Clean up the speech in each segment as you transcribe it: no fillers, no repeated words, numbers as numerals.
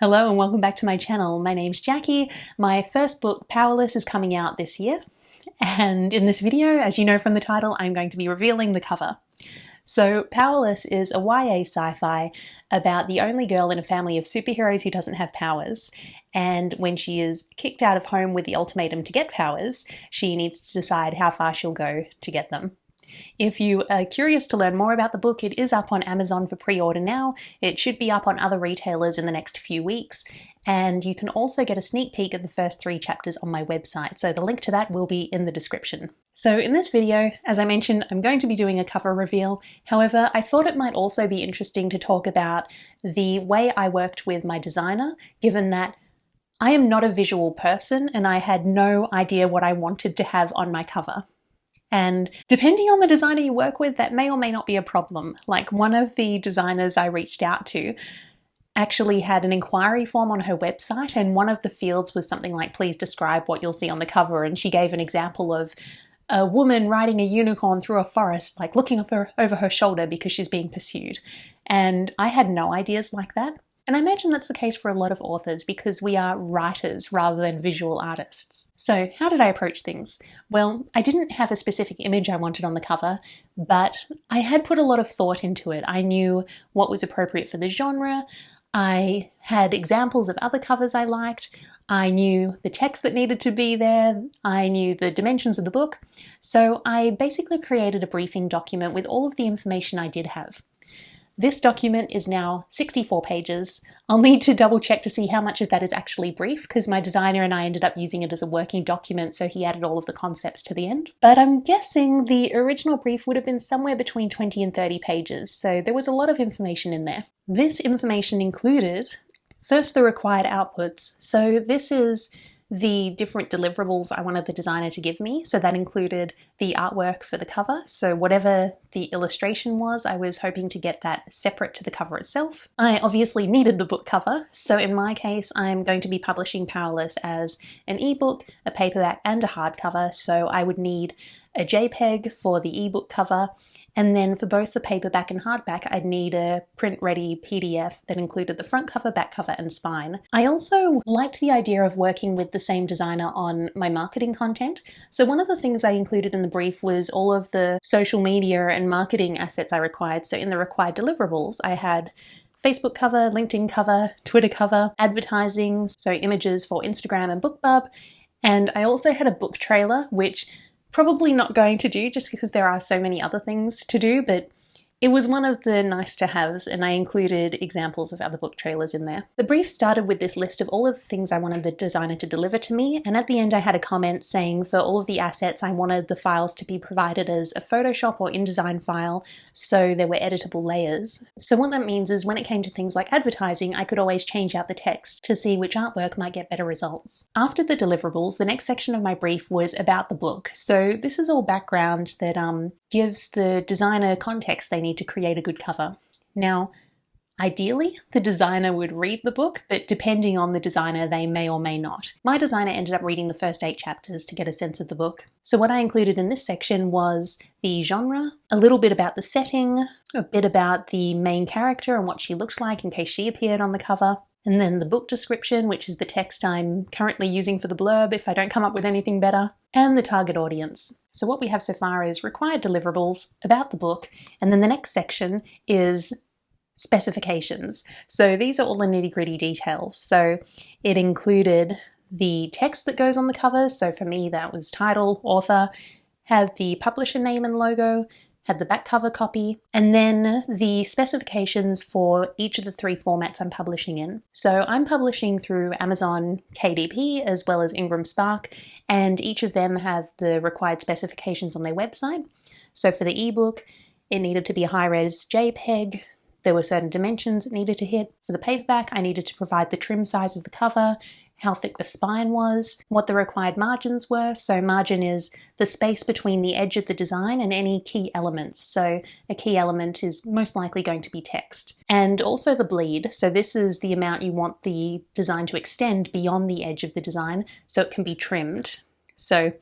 Hello and welcome back to my channel. My name's Jackie. My first book, Powerless, is coming out this year. And in this video, as you know from the title, I'm going to be revealing the cover. So Powerless is a YA sci-fi about the only girl in a family of superheroes who doesn't have powers. And when she is kicked out of home with the ultimatum to get powers, she needs to decide how far she'll go to get them. If you are curious to learn more about the book, it is up on Amazon for pre-order now. It should be up on other retailers in the next few weeks. And you can also get a sneak peek at the first 3 chapters on my website, so the link to that will be in the description. So in this video, as I mentioned, I'm going to be doing a cover reveal. However, I thought it might also be interesting to talk about the way I worked with my designer, given that I am not a visual person and I had no idea what I wanted to have on my cover. And depending on the designer you work with, that may or may not be a problem. Like one of the designers I reached out to actually had an inquiry form on her website, and one of the fields was something like, please describe what you'll see on the cover. And she gave an example of a woman riding a unicorn through a forest, like looking over her shoulder because she's being pursued. And I had no ideas like that. And I imagine that's the case for a lot of authors because we are writers rather than visual artists. So how did I approach things? Well, I didn't have a specific image I wanted on the cover, but I had put a lot of thought into it. I knew what was appropriate for the genre. I had examples of other covers I liked. I knew the text that needed to be there. I knew the dimensions of the book. So I basically created a briefing document with all of the information I did have. This document is now 64 pages. I'll need to double check to see how much of that is actually brief because my designer and I ended up using it as a working document, so he added all of the concepts to the end. But I'm guessing the original brief would have been somewhere between 20 and 30 pages, so there was a lot of information in there. This information included, first, the required outputs. So this is the different deliverables I wanted the designer to give me. So that included the artwork for the cover. So whatever the illustration was, I was hoping to get that separate to the cover itself. I obviously needed the book cover. So in my case, I'm going to be publishing Powerless as an ebook, a paperback, and a hardcover. So I would need a JPEG for the ebook cover. And then for both the paperback and hardback, I'd need a print-ready PDF that included the front cover, back cover, and spine. I also liked the idea of working with the same designer on my marketing content. So one of the things I included in the brief was all of the social media and marketing assets I required. So in the required deliverables, I had Facebook cover, LinkedIn cover, Twitter cover, advertising, so images for Instagram and BookBub. And I also had a book trailer, which probably not going to do just because there are so many other things to do, but it was one of the nice to haves and I included examples of other book trailers in there. The brief started with this list of all of the things I wanted the designer to deliver to me, and at the end I had a comment saying for all of the assets I wanted the files to be provided as a Photoshop or InDesign file so there were editable layers. So what that means is when it came to things like advertising, I could always change out the text to see which artwork might get better results. After the deliverables, the next section of my brief was about the book. So this is all background that gives the designer context they need to create a good cover. Now, ideally, the designer would read the book, but depending on the designer, they may or may not. My designer ended up reading the first 8 chapters to get a sense of the book. So what I included in this section was the genre, a little bit about the setting, a bit about the main character and what she looked like in case she appeared on the cover, and then the book description, which is the text I'm currently using for the blurb if I don't come up with anything better, and the target audience. So what we have so far is required deliverables, about the book, and then the next section is specifications. So these are all the nitty-gritty details. So it included the text that goes on the cover. So for me, that was title, author, had the publisher name and logo, had the back cover copy, and then the specifications for each of the 3 formats I'm publishing in. So I'm publishing through Amazon KDP as well as Ingram Spark, and each of them have the required specifications on their website. So for the ebook, it needed to be a high-res JPEG. There were certain dimensions it needed to hit. For the paperback, I needed to provide the trim size of the cover, how thick the spine was, what the required margins were. So margin is the space between the edge of the design and any key elements. So a key element is most likely going to be text. And also the bleed. So this is the amount you want the design to extend beyond the edge of the design so it can be trimmed. So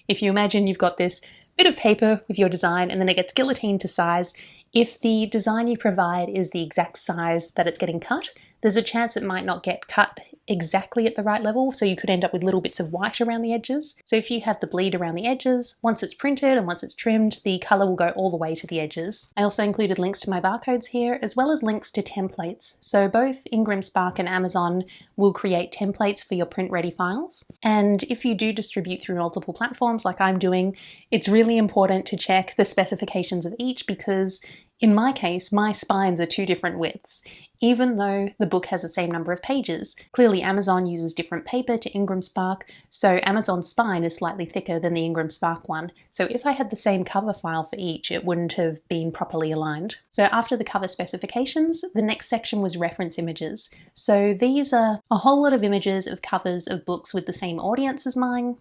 if you imagine you've got this bit of paper with your design and then it gets guillotined to size, if the design you provide is the exact size that it's getting cut, there's a chance it might not get cut exactly at the right level, so you could end up with little bits of white around the edges. So if you have the bleed around the edges, once it's printed and once it's trimmed, the colour will go all the way to the edges. I also included links to my barcodes here, as well as links to templates. So both Ingram Spark and Amazon will create templates for your print-ready files. And if you do distribute through multiple platforms like I'm doing, it's really important to check the specifications of each, because in my case, my spines are 2 different widths, even though the book has the same number of pages. Clearly Amazon uses different paper to Ingram Spark, so Amazon's spine is slightly thicker than the Ingram Spark one. So if I had the same cover file for each, it wouldn't have been properly aligned. So after the cover specifications, the next section was reference images. So these are a whole lot of images of covers of books with the same audience as mine,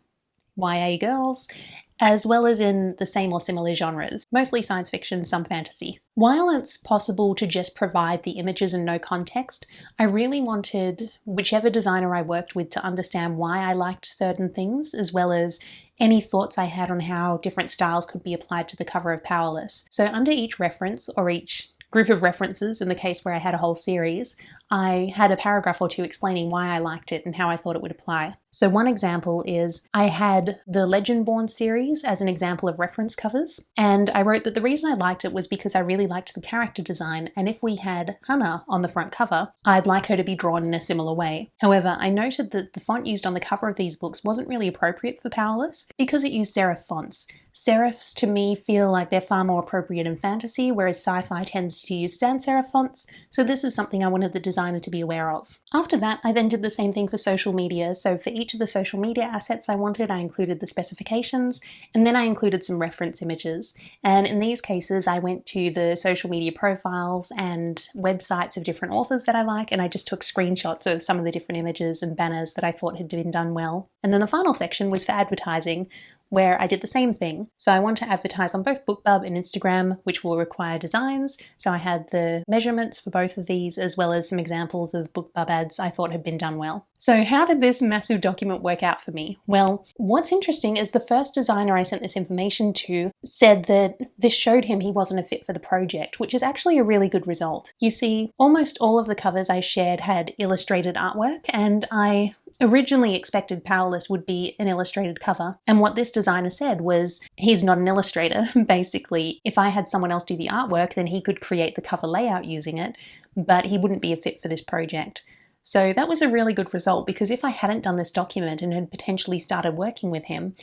YA girls, as well as in the same or similar genres, mostly science fiction, some fantasy. While it's possible to just provide the images and no context, I really wanted whichever designer I worked with to understand why I liked certain things, as well as any thoughts I had on how different styles could be applied to the cover of Powerless. So under each reference, or each group of references, in the case where I had a whole series, I had a paragraph or 2 explaining why I liked it and how I thought it would apply. So one example is I had the Legendborn series as an example of reference covers, and I wrote that the reason I liked it was because I really liked the character design, and if we had Hanna on the front cover, I'd like her to be drawn in a similar way. However, I noted that the font used on the cover of these books wasn't really appropriate for Powerless because it used serif fonts. Serifs to me feel like they're far more appropriate in fantasy, whereas sci-fi tends to use sans serif fonts, so this is something I wanted the designer to be aware of. After that, I then did the same thing for social media, so for each of the social media assets I wanted, I included the specifications, and then I included some reference images. And in these cases, I went to the social media profiles and websites of different authors that I like, and I just took screenshots of some of the different images and banners that I thought had been done well. And then the final section was for advertising, where I did the same thing. So I want to advertise on both BookBub and Instagram, which will require designs. So I had the measurements for both of these, as well as some examples of BookBub ads I thought had been done well. So how did this massive document work out for me? Well, what's interesting is the first designer I sent this information to said that this showed him he wasn't a fit for the project, which is actually a really good result. You see, almost all of the covers I shared had illustrated artwork, and I originally expected Powerless would be an illustrated cover, and what this designer said was he's not an illustrator. Basically, if I had someone else do the artwork, then he could create the cover layout using it, but he wouldn't be a fit for this project. So that was a really good result, because if I hadn't done this document and had potentially started working with him,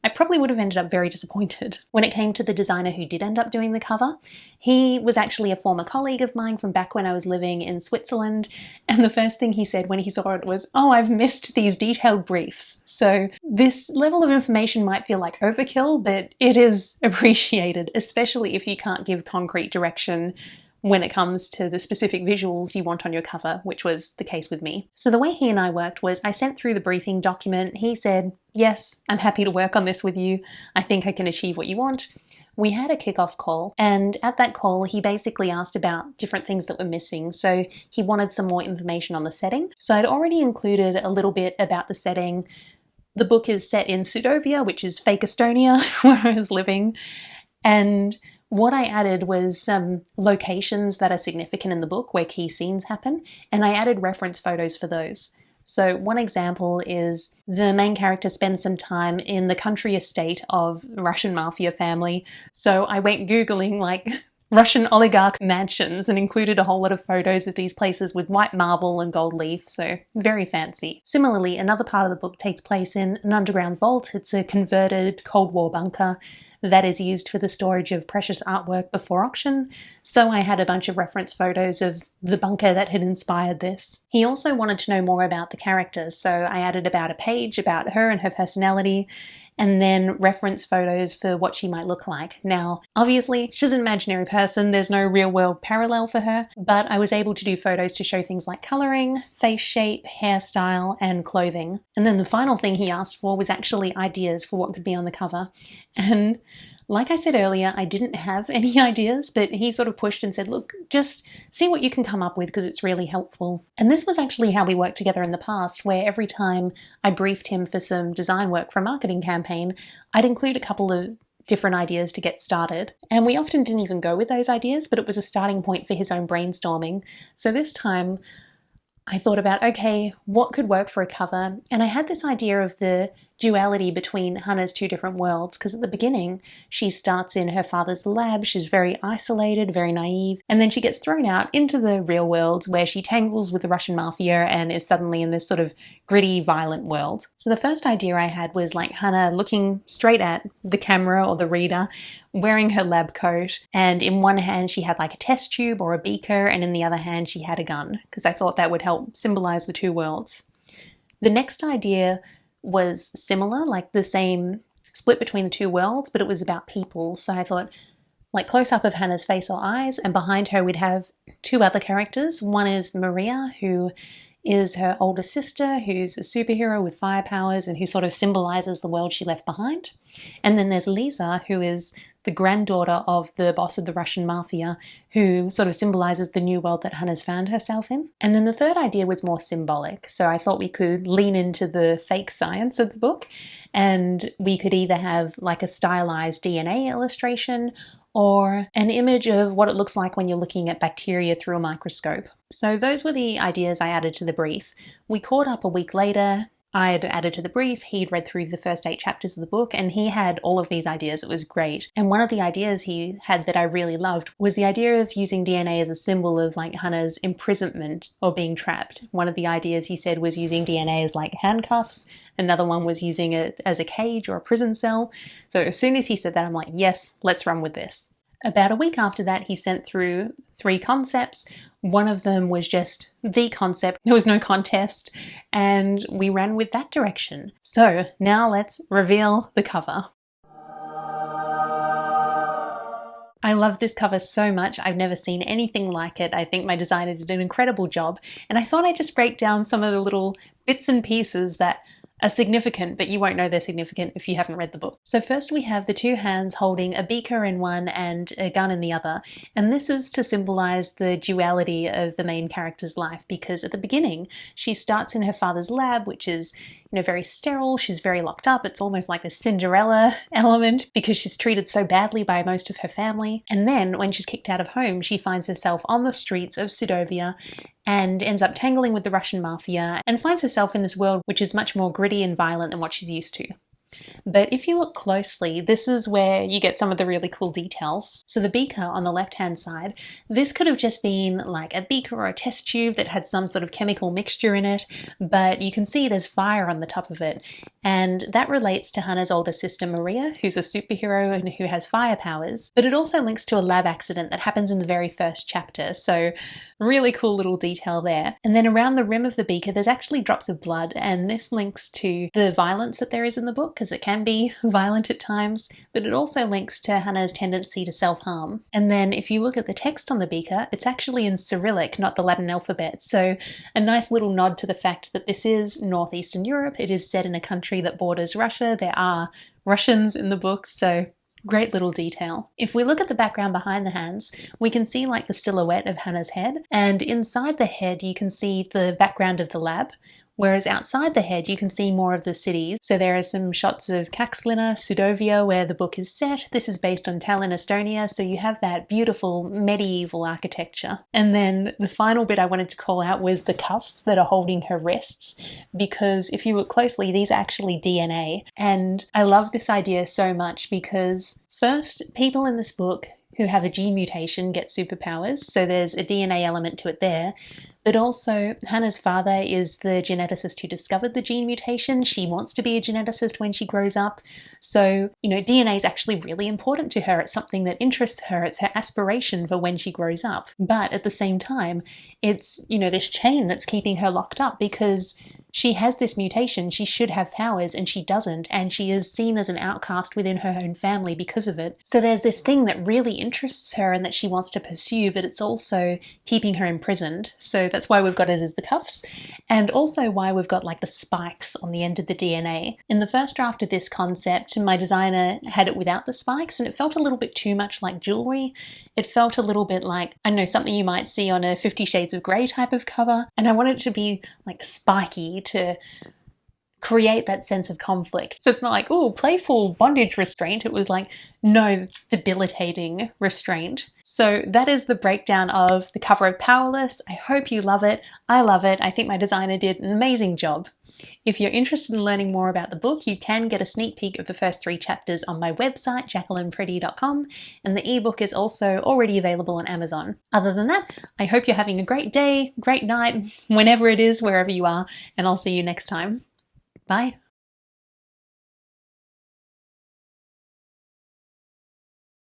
I probably would have ended up very disappointed. When it came to the designer who did end up doing the cover, he was actually a former colleague of mine from back when I was living in Switzerland, and the first thing he said when he saw it was, "Oh, I've missed these detailed briefs." So this level of information might feel like overkill, but it is appreciated, especially if you can't give concrete direction when it comes to the specific visuals you want on your cover, which was the case with me. So the way he and I worked was I sent through the briefing document. He said, "Yes, I'm happy to work on this with you. I think I can achieve what you want." We had a kickoff call, and at that call he basically asked about different things that were missing. So he wanted some more information on the setting. So I'd already included a little bit about the setting. The book is set in Sudovia, which is fake Estonia, where I was living, and what I added was some locations that are significant in the book where key scenes happen, and I added reference photos for those. So one example is the main character spends some time in the country estate of a Russian mafia family. So I went Googling like Russian oligarch mansions and included a whole lot of photos of these places with white marble and gold leaf, so very fancy. Similarly, another part of the book takes place in an underground vault. It's a converted Cold War bunker that is used for the storage of precious artwork before auction, so I had a bunch of reference photos of the bunker that had inspired this. He also wanted to know more about the characters, so I added about a page about her and her personality, and then reference photos for what she might look like. Now, obviously, she's an imaginary person, there's no real world parallel for her, but I was able to do photos to show things like colouring, face shape, hairstyle, and clothing. And then the final thing he asked for was actually ideas for what could be on the cover. And like I said earlier, I didn't have any ideas, but he sort of pushed and said, "Look, just see what you can come up with because it's really helpful." And this was actually how we worked together in the past, where every time I briefed him for some design work for a marketing campaign, I'd include a couple of different ideas to get started. And we often didn't even go with those ideas, but it was a starting point for his own brainstorming. So this time, I thought about, okay, what could work for a cover? And I had this idea of the duality between Hanna's two different worlds, because at the beginning she starts in her father's lab, she's very isolated, very naive, and then she gets thrown out into the real world where she tangles with the Russian mafia and is suddenly in this sort of gritty, violent world. So the first idea I had was like Hanna looking straight at the camera or the reader, wearing her lab coat, and in one hand she had like a test tube or a beaker, and in the other hand she had a gun, because I thought that would help symbolize the two worlds. The next idea was similar, like the same split between the two worlds, but it was about people. So I thought like close up of Hanna's face or eyes, and behind her we'd have two other characters. One is Maria, who is her older sister, who's a superhero with fire powers and who sort of symbolizes the world she left behind. And then there's Lisa, who is the granddaughter of the boss of the Russian mafia, who sort of symbolizes the new world that Hanna's found herself in. And then the third idea was more symbolic. So I thought we could lean into the fake science of the book, and we could either have like a stylized DNA illustration or an image of what it looks like when you're looking at bacteria through a microscope. So those were the ideas I added to the brief. We caught up a week later. I'd added to the brief, he'd read through the first 8 chapters of the book, and he had all of these ideas. It was great. And one of the ideas he had that I really loved was the idea of using DNA as a symbol of like Hanna's imprisonment or being trapped. One of the ideas he said was using DNA as like handcuffs. Another one was using it as a cage or a prison cell. So as soon as he said that, I'm like, yes, let's run with this. About a week after that, he sent through 3 concepts. One of them was just the concept. There was no contest, and we ran with that direction. So now let's reveal the cover. I love this cover so much. I've never seen anything like it. I think my designer did an incredible job, and I thought I'd just break down some of the little bits and pieces that are significant, but you won't know they're significant if you haven't read the book. So first we have the 2 hands holding a beaker in one and a gun in the other, and this is to symbolize the duality of the main character's life, because at the beginning she starts in her father's lab, which is very sterile. She's very locked up. It's almost like a Cinderella element because she's treated so badly by most of her family. And then when she's kicked out of home, she finds herself on the streets of Sudovia and ends up tangling with the Russian mafia and finds herself in this world which is much more gritty and violent than what she's used to. But if you look closely, this is where you get some of the really cool details. So the beaker on the left-hand side, this could have just been like a beaker or a test tube that had some sort of chemical mixture in it, but you can see there's fire on the top of it. And that relates to Hanna's older sister Maria, who's a superhero and who has fire powers. But it also links to a lab accident that happens in the very first chapter. So really cool little detail there. And then around the rim of the beaker, there's actually drops of blood, and this links to the violence that there is in the book, because it can be violent at times, but it also links to Hanna's tendency to self-harm. And then if you look at the text on the beaker, it's actually in Cyrillic, not the Latin alphabet. So a nice little nod to the fact that this is Northeastern Europe. It is set in a country that borders Russia. There are Russians in the book, so great little detail. If we look at the background behind the hands, we can see like the silhouette of Hanna's head, and inside the head you can see the background of the lab, whereas outside the head you can see more of the cities. So there are some shots of Kakslina, Sudovia, where the book is set. This is based on Tallinn, Estonia, so you have that beautiful medieval architecture. And then the final bit I wanted to call out was the cuffs that are holding her wrists, because if you look closely, these are actually DNA. And I love this idea so much because first, people in this book who have a gene mutation get superpowers, so there's a DNA element to it there. But also, Hanna's father is the geneticist who discovered the gene mutation. She wants to be a geneticist when she grows up. So, DNA is actually really important to her. It's something that interests her. It's her aspiration for when she grows up. But at the same time, it's, this chain that's keeping her locked up because she has this mutation. She should have powers and she doesn't. And she is seen as an outcast within her own family because of it. So there's this thing that really interests her and that she wants to pursue, but it's also keeping her imprisoned. So that's why we've got it as the cuffs, and also why we've got like the spikes on the end of the DNA. In the first draft of this concept, my designer had it without the spikes, and it felt a little bit too much like jewelry. It felt a little bit like, I don't know, something you might see on a 50 Shades of Grey type of cover, and I wanted it to be like spiky to create that sense of conflict. So it's not like, oh, playful bondage restraint. It was like, no, debilitating restraint. So that is the breakdown of the cover of Powerless. I hope you love it. I love it. I think my designer did an amazing job. If you're interested in learning more about the book, you can get a sneak peek of the first 3 chapters on my website, jacquelineprety.com, and the ebook is also already available on Amazon. Other than that, I hope you're having a great day, great night, whenever it is, wherever you are, and I'll see you next time. Bye.